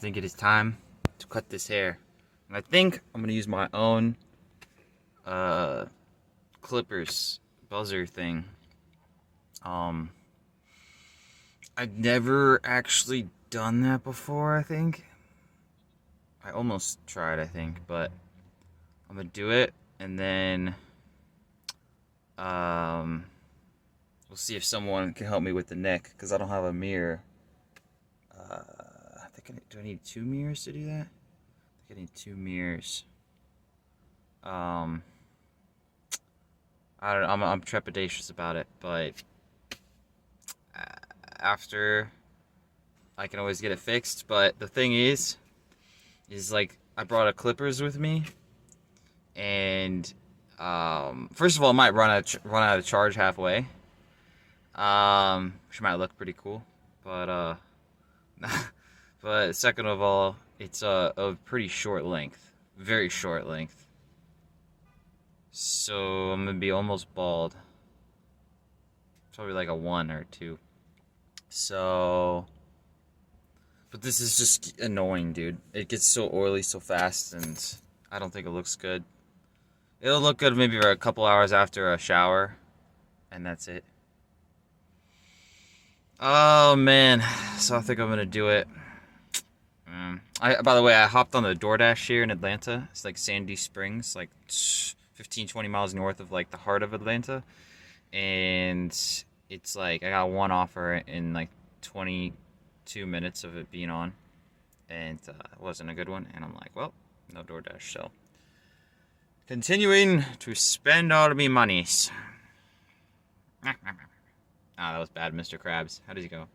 think it is time to cut this hair. And I think I'm gonna use my own clippers buzzer thing. I've never actually done that before, I think. I almost tried, I think, but I'm gonna do it and then we'll see if someone can help me with the neck because I don't have a mirror. I think do I need 2 mirrors to do that? I think I need 2 mirrors. I don't know, I'm trepidatious about it, but after I can always get it fixed. But the thing is like I brought a clippers with me, and first of all, it might run out of charge halfway, which might look pretty cool, but but second of all, it's a pretty short length, very short length, so I'm gonna be almost bald, probably like a 1 or 2. So, but this is just annoying, dude. It gets so oily so fast, and I don't think it looks good. It'll look good maybe for a couple hours after a shower, and that's it. Oh man, so I think I'm gonna do it. By the way, I hopped on the DoorDash here in Atlanta. It's like Sandy Springs, like 15-20 miles north of like the heart of Atlanta, and it's like I got one offer in like 22 minutes of it being on, and it wasn't a good one, and I'm like, well, no DoorDash, so continuing to spend all of me monies. Ah, that was bad, Mr. Krabs. How did he go?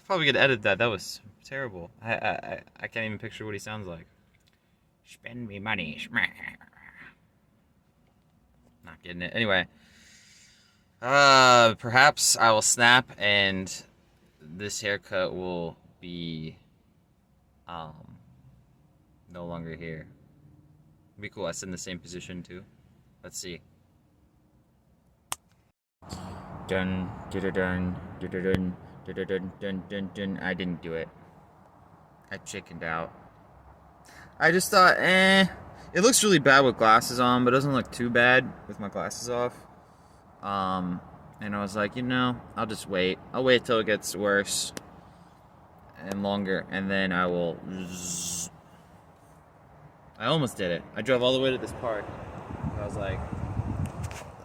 Probably gonna edit that. That was terrible. I can't even picture what he sounds like. Spend me money. Not getting it. Anyway, perhaps I will snap and this haircut will be no longer here. It'd be cool. I sit in the same position too. Let's see. Dun dun dun dun dun dun dun dun dun dun. I didn't do it. I chickened out. I just thought, it looks really bad with glasses on, but it doesn't look too bad with my glasses off. And I was like, you know, I'll just wait. I'll wait till it gets worse and longer, and then I will. I almost did it. I drove all the way to this park. I was like,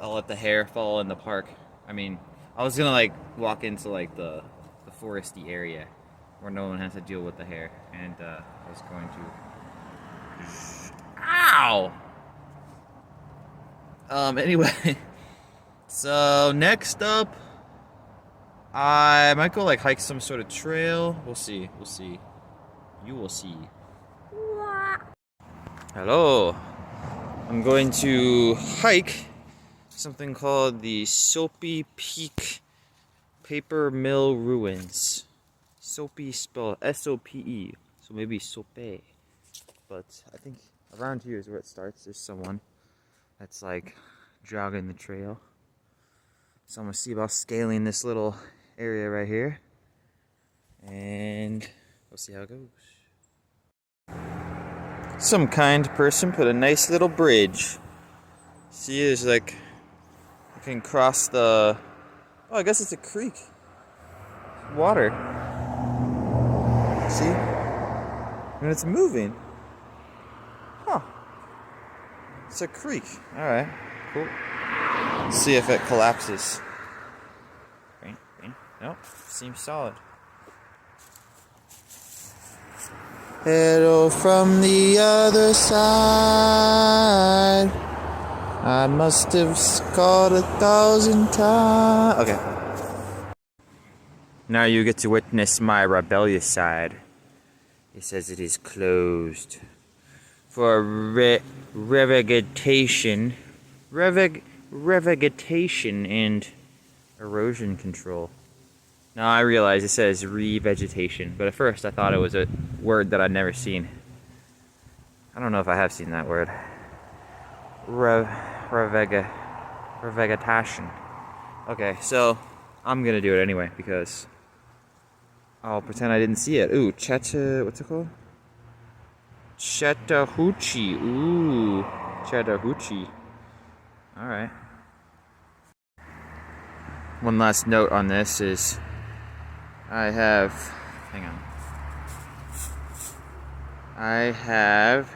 I'll let the hair fall in the park. I mean, I was gonna like walk into like the foresty area where no one has to deal with the hair, and I was going to. Ow! Anyway, so next up, I might go like hike some sort of trail. We'll see. We'll see. You will see. Hello. I'm going to hike something called the Soapy Peak Paper Mill Ruins. Soapy spelled S-O-P-E, so maybe Sope. But I think around here is where it starts. There's someone that's like jogging the trail. So I'm gonna see about scaling this little area right here, and we'll see how it goes. Some kind person put a nice little bridge. See, there's like, you can cross the, oh, I guess it's a creek. Water. See? And it's moving. Huh. It's a creek. Alright, cool. Let's see if it collapses. Nope, seems solid. Hello from the other side. I must have called 1,000 times. Okay. Now you get to witness my rebellious side. It says it is closed for revegetation and erosion control. Now I realize it says revegetation, but at first I thought it was a word that I'd never seen. I don't know if I have seen that word. Revegetation. Okay, so I'm gonna do it anyway because I'll pretend I didn't see it. Ooh, what's it called? Chattahoochee. Ooh, Chattahoochee. All right. One last note on this is hang on. I have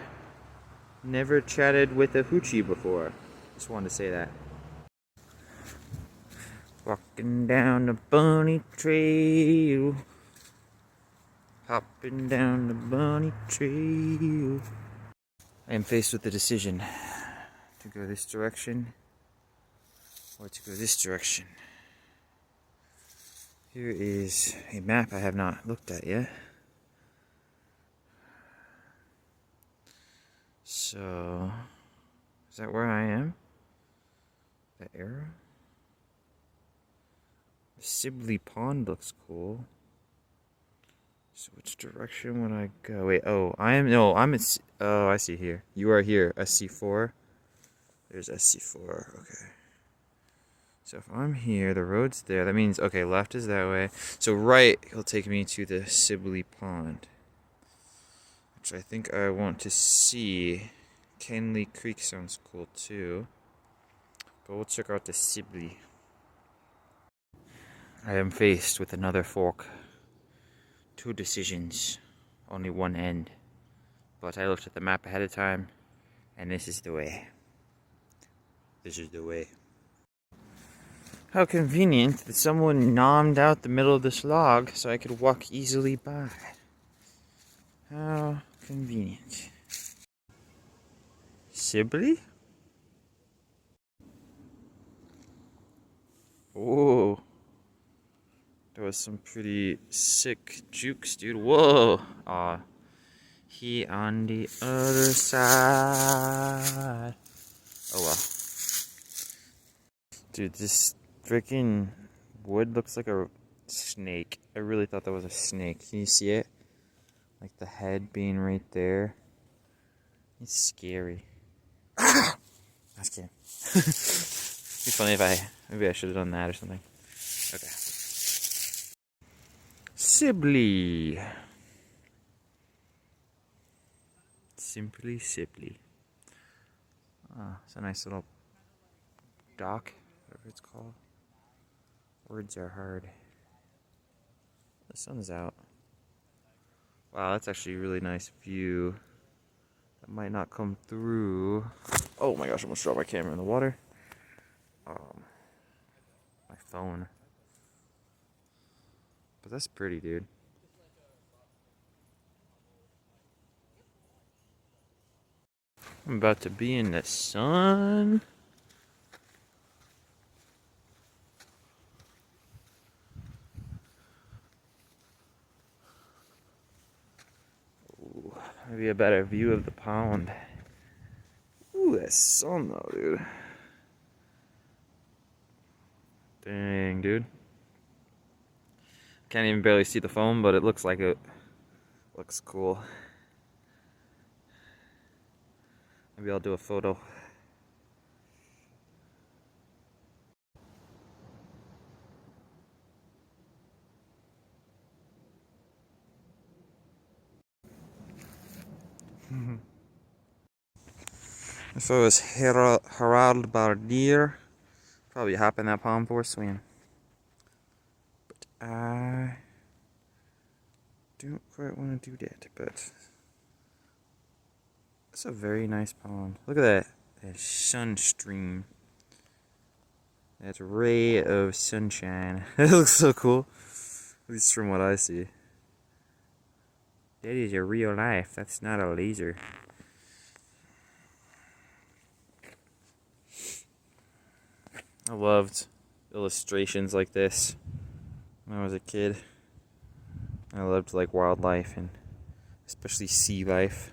never chatted with a hoochie before. Just wanted to say that. Walking down the bunny trail. Hopping down the bunny trail. I am faced with the decision to go this direction or to go this direction. Here is a map I have not looked at yet. So, is that where I am? That arrow? The Sibley Pond looks cool. So which direction would I go? Wait, I'm at, oh, I see here. You are here, SC4. There's SC4, okay. So if I'm here, the road's there. That means, okay, left is that way. So right, he'll take me to the Sibley Pond, which I think I want to see. Kenley Creek sounds cool too. But we'll check out the Sibley. I am faced with another fork. 2 decisions, only one end. But I looked at the map ahead of time, and this is the way. This is the way. How convenient that someone nommed out the middle of this log so I could walk easily by. How convenient. Sibley? Whoa. There was some pretty sick jukes, dude. Whoa. Aw. He on the other side. Oh well. Dude, this freaking wood looks like a snake. I really thought that was a snake. Can you see it? Like the head being right there. It's scary. I was kidding. It'd be funny if maybe I should have done that or something. Okay. Sibley. Simply Sibley. Oh, it's a nice little dock, whatever it's called. Words are hard. The sun's out. Wow, that's actually a really nice view. That might not come through. Oh my gosh, I almost dropped my camera in the water. My phone. But that's pretty, dude. I'm about to be in the sun. Ooh, maybe a better view of the pond. Ooh, that sun though, dude. Dang, dude. Can't even barely see the foam, but it looks like it. Looks cool. Maybe I'll do a photo. If I was Harald Bardier, probably hop in that pond for a swim. But I don't quite want to do that, but it's a very nice pond. Look at that. That sun stream. That ray of sunshine. It looks so cool. At least from what I see. That is a real life. That's not a laser. I loved illustrations like this when I was a kid. I loved like wildlife and especially sea life.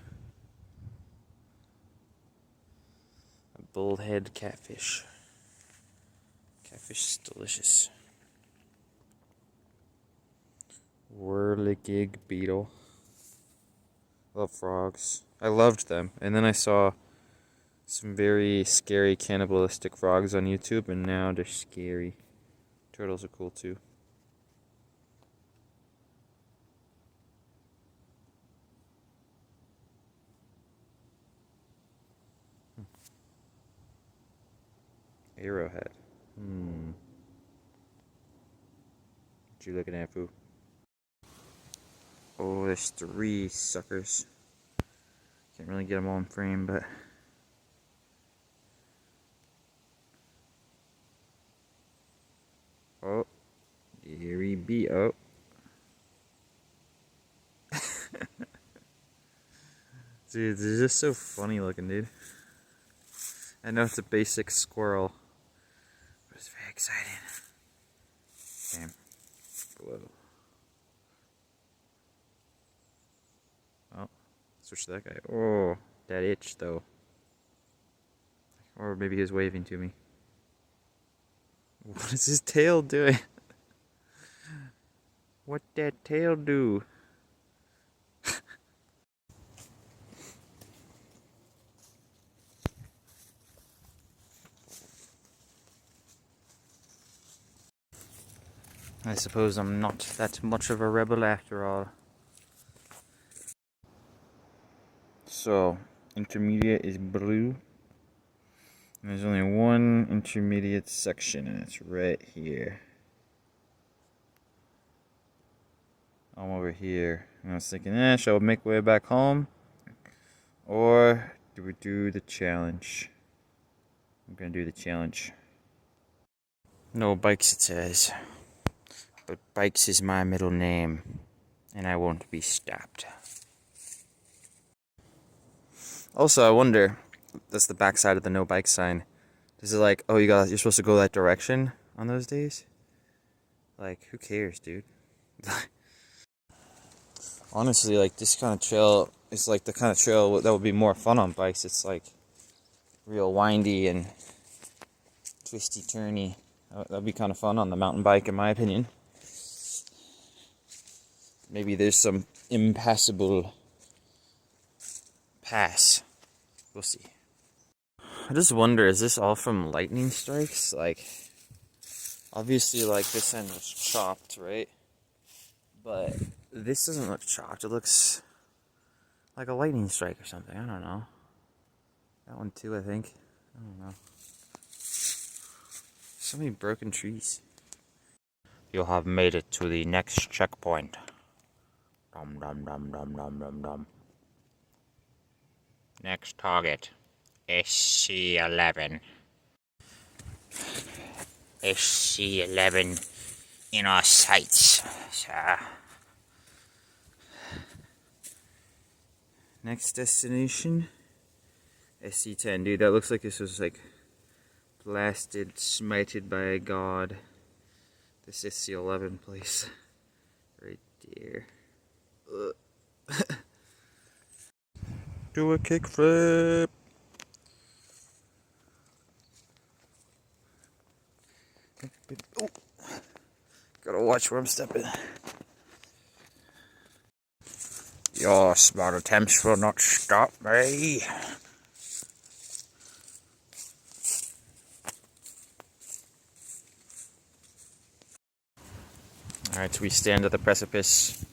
A bullhead catfish. Catfish is delicious. Whirligig beetle. Love frogs. I loved them. And then I saw some very scary cannibalistic frogs on YouTube, and now they're scary. Turtles are cool too. Arrowhead. What you looking at, Foo? Oh, there's 3 suckers. Can't really get them all in frame, but... Oh, here he be. Oh. Dude, they're just so funny looking, dude. I know it's a basic squirrel, but it's very exciting. Damn. Whoa. Oh, switch to that guy. Oh, that itch, though. Or maybe he was waving to me. What is his tail doing? What that tail do? I suppose I'm not that much of a rebel after all. So, intermediate is blue. And there's only one intermediate section, and it's right here. I'm over here. And I was thinking, shall we make way back home? Or do we do the challenge? I'm gonna do the challenge. No bikes, it says. But Bikes is my middle name, and I won't be stopped. Also, I wonder, that's the backside of the no bike sign. Is it like, oh, you're supposed to go that direction on those days? Like, who cares, dude? Honestly, like, this kind of trail is like the kind of trail that would be more fun on bikes. It's like real windy and twisty turny. That'd be kind of fun on the mountain bike, in my opinion. Maybe there's some impassable pass. We'll see. I just wonder, is this all from lightning strikes? Like, obviously, like, this end was chopped, right? But this doesn't look chopped. It looks like a lightning strike or something. I don't know. That one too, I think. I don't know. So many broken trees. You have made it to the next checkpoint. Dum dum dum dum dum dum dum. Next target, SC11. SC11 in our sights, sir. Next destination, SC10. Dude, that looks like this was like blasted, smited by a god. This SC11 place. Right there. Do a kickflip. Oh. Gotta watch where I'm stepping. Your smart attempts will not stop me. Alright, we stand at the precipice.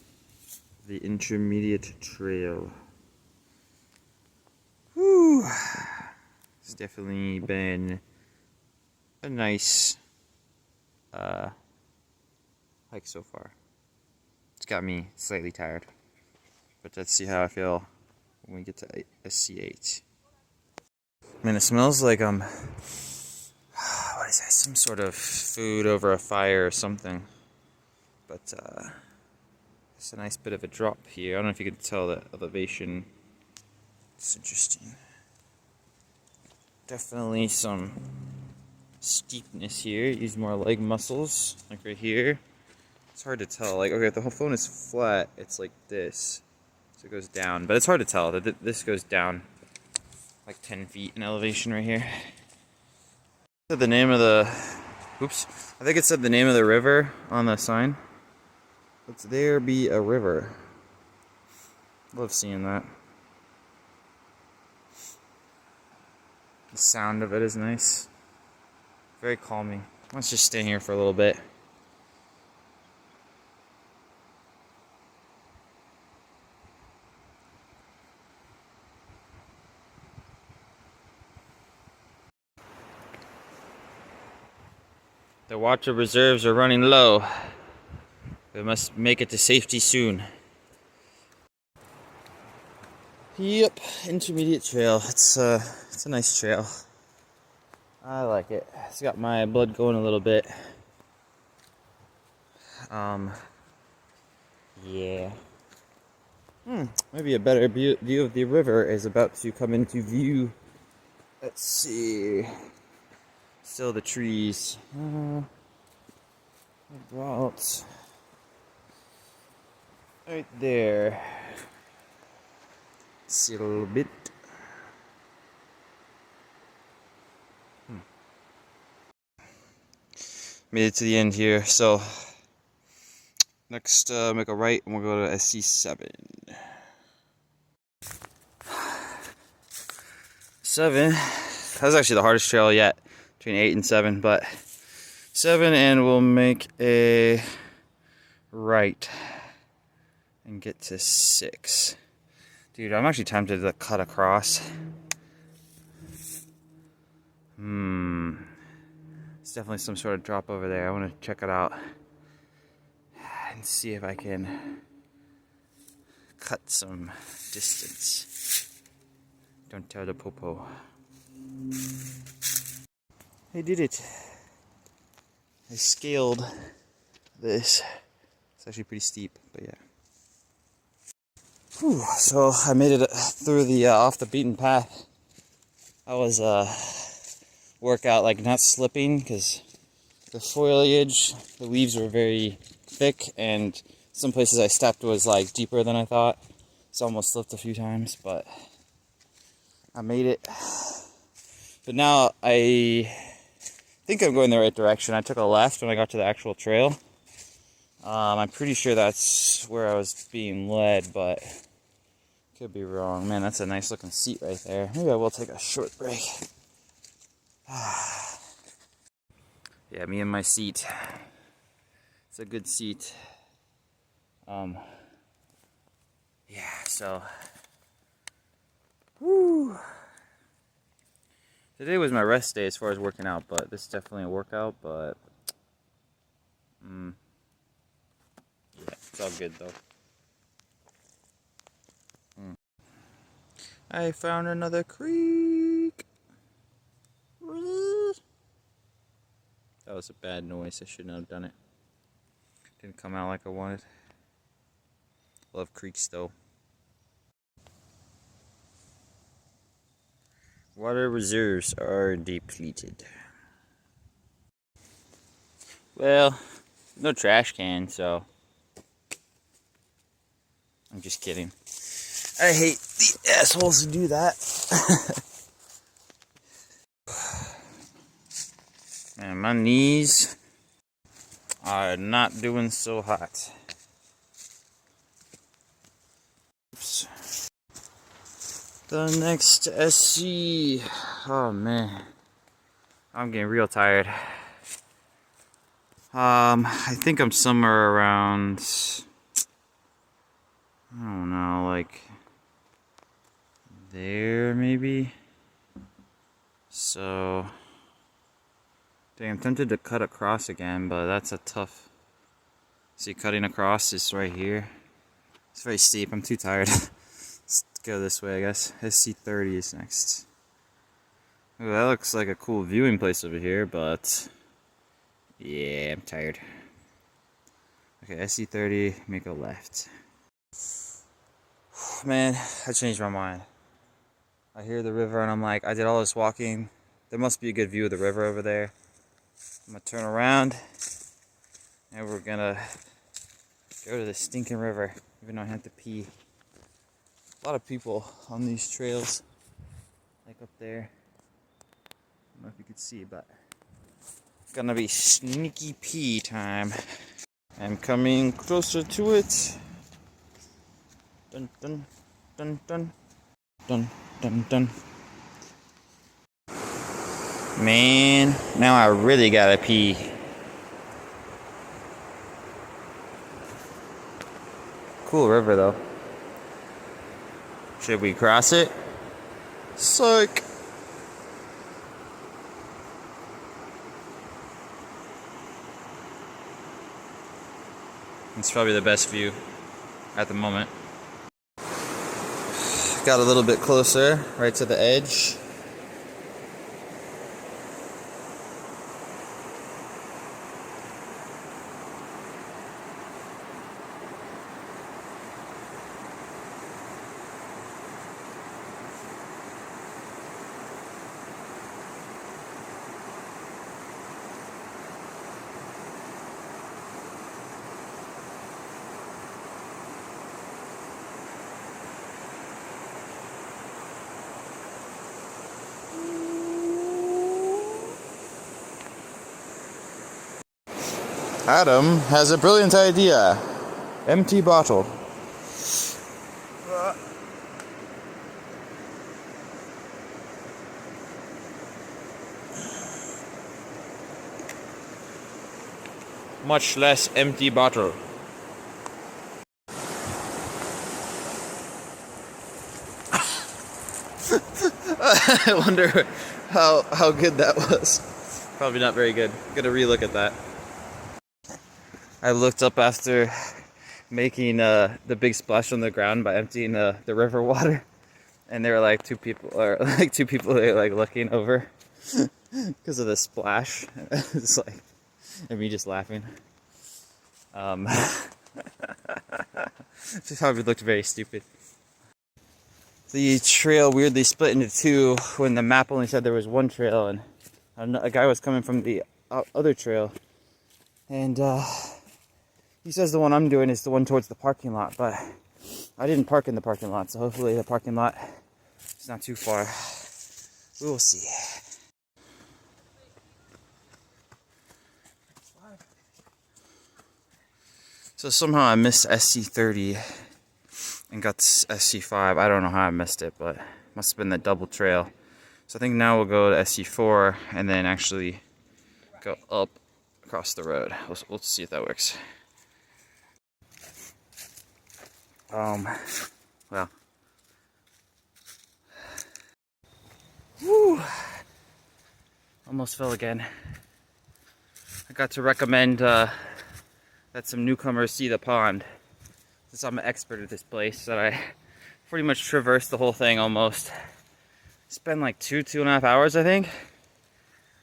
The intermediate trail. Whew. It's definitely been a nice hike so far. It's got me slightly tired. But let's see how I feel when we get to SC8. Man, it smells like what is that? Some sort of food over a fire or something. But it's a nice bit of a drop here. I don't know if you can tell the elevation. It's interesting. Definitely some steepness here. Use more leg muscles, like right here. It's hard to tell. Like, okay, if the whole phone is flat, it's like this. So it goes down. But it's hard to tell that this goes down like 10 feet in elevation right here. It said the name of the... Oops. I think it said the name of the river on the sign. Let's there be a river. Love seeing that. The sound of it is nice. Very calming. Let's just stay here for a little bit. The water reserves are running low. We must make it to safety soon. Yep, intermediate trail. It's a nice trail. I like it. It's got my blood going a little bit. Yeah. Maybe a better view of the river is about to come into view. Let's see. Still the trees. About right there. See a little bit. Made it to the end here. So next, make a right, and we'll go to SC7. 7. That was actually the hardest trail yet, between 8 and 7. But 7, and we'll make a right and get to 6. Dude, I'm actually tempted to cut across. It's definitely some sort of drop over there. I want to check it out and see if I can cut some distance. Don't tell the popo. I did it. I scaled this. It's actually pretty steep, but yeah. Whew, so I made it through the off the beaten path. I was workout like not slipping because the foliage, the leaves were very thick, and some places I stepped was like deeper than I thought. So I almost slipped a few times, but I made it. But now I think I'm going the right direction. I took a left when I got to the actual trail. I'm pretty sure that's where I was being led, but could be wrong. Man, that's a nice looking seat right there. Maybe I will take a short break. Yeah, me and my seat. It's a good seat. Yeah, so woo. Today was my rest day as far as working out, but this is definitely a workout, but yeah, it's all good though. I found another creek. That was a bad noise. I shouldn't have done it. Didn't come out like I wanted. Love creeks though. Water reserves are depleted. Well, no trash can, so I'm just kidding. I hate the assholes who do that. Man, my knees are not doing so hot. Oops. The next SC. Oh man, I'm getting real tired. I think I'm somewhere around, I don't know, like there maybe. So dang, I'm tempted to cut across again, but that's a tough. See, cutting across is right here. It's very steep. I'm too tired. Let's go this way, I guess. SC30 is next. Ooh, that looks like a cool viewing place over here, but yeah, I'm tired. Okay, SC30, make a left. Man, I changed my mind. I hear the river and I'm like, I did all this walking. There must be a good view of the river over there. I'm gonna turn around and we're gonna go to the stinking river, even though I have to pee. A lot of people on these trails, like up there. I don't know if you could see, but it's gonna be sneaky pee time. I'm coming closer to it. Dun dun dun dun dun dun dun. Man, now I really gotta pee. Cool river though. Should we cross it? Psych. It's probably the best view at the moment. Got a little bit closer, right to the edge. Adam has a brilliant idea. Empty bottle. Much less empty bottle. I wonder how good that was. Probably not very good. Gotta relook at that. I looked up after making the big splash on the ground by emptying the river water, and there were like two people like looking over because of the splash. It's like, and me just laughing. Just probably looked very stupid. The trail weirdly split into two when the map only said there was one trail, and a guy was coming from the other trail, and he says the one I'm doing is the one towards the parking lot, but I didn't park in the parking lot, so hopefully the parking lot is not too far. We will see. So somehow I missed SC30 and got SC5. I don't know how I missed it, but it must have been the double trail. So I think now we'll go to SC4 and then actually go up across the road. We'll see if that works. Well. Woo! Almost fell again. I got to recommend that some newcomers see the pond. Since I'm an expert at this place, that I pretty much traversed the whole thing almost. Spent like 2.5 hours, I think.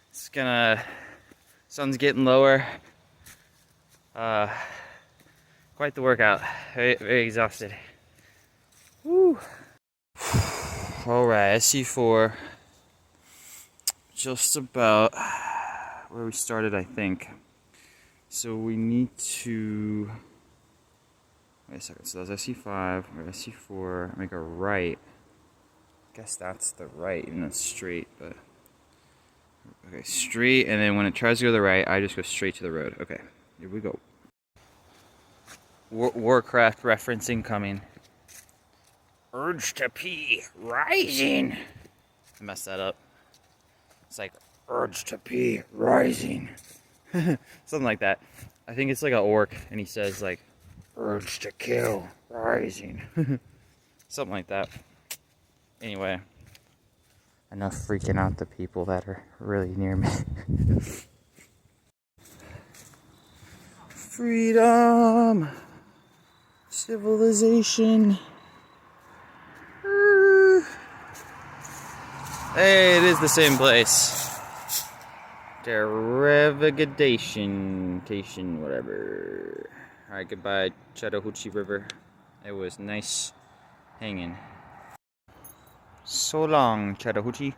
It's gonna, sun's getting lower. Quite the workout. Very, very exhausted. Woo. Alright, SC4. Just about where we started, I think. So we need to, wait a second, so that's SC5 or SC4, make a right. Guess that's the right, and that's straight, but okay, straight, and then when it tries to go to the right, I just go straight to the road. Okay, here we go. Warcraft referencing coming. Urge to pee rising. I messed that up. It's like urge to pee rising. Something like that. I think it's like an orc, and he says like urge to kill rising. Something like that. Anyway, enough freaking out the people that are really near me. Freedom, civilization. Hey, it is the same place. Derivation, whatever. Alright, goodbye, Chattahoochee River. It was nice hanging. So long, Chattahoochee.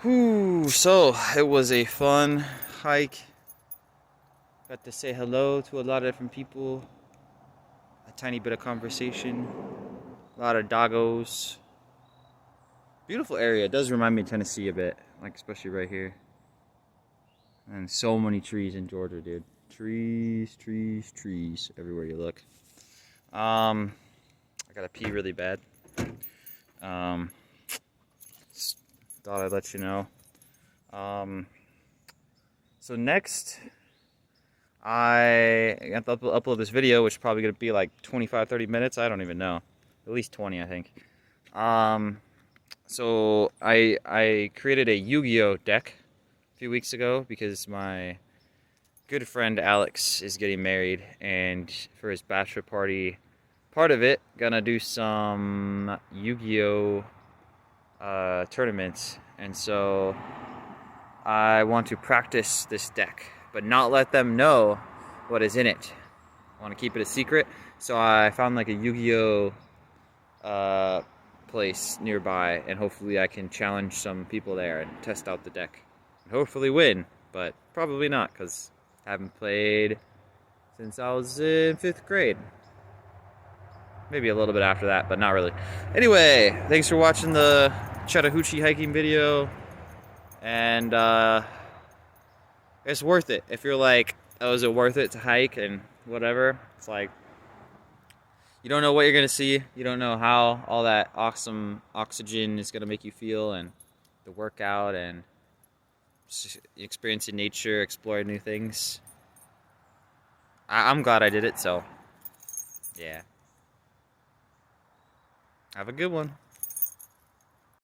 Whew, so it was a fun hike. Got to say hello to a lot of different people. A tiny bit of conversation. A lot of doggos. Beautiful area. It does remind me of Tennessee a bit. Like, especially right here. And so many trees in Georgia, dude. Trees, trees, trees. Everywhere you look. I gotta pee really bad. Thought I'd let you know. So next, I have to upload this video, which is probably gonna be like 25-30 minutes. I don't even know. At least 20, I think. So I created a Yu-Gi-Oh deck a few weeks ago because my good friend Alex is getting married, and for his bachelor party, part of it, gonna do some Yu-Gi-Oh! Tournaments, and so I want to practice this deck, but not let them know what is in it. I want to keep it a secret, so I found like a Yu-Gi-Oh! Place nearby, and hopefully I can challenge some people there and test out the deck, and hopefully win, but probably not, because I haven't played since I was in 5th grade. Maybe a little bit after that, but not really. Anyway, thanks for watching the Chattahoochee hiking video, and it's worth it. If you're like, oh, is it worth it to hike and whatever, it's like, you don't know what you're gonna see. You don't know how all that awesome oxygen is gonna make you feel, and the workout, and experiencing nature, exploring new things. I'm glad I did it, so yeah. Have a good one.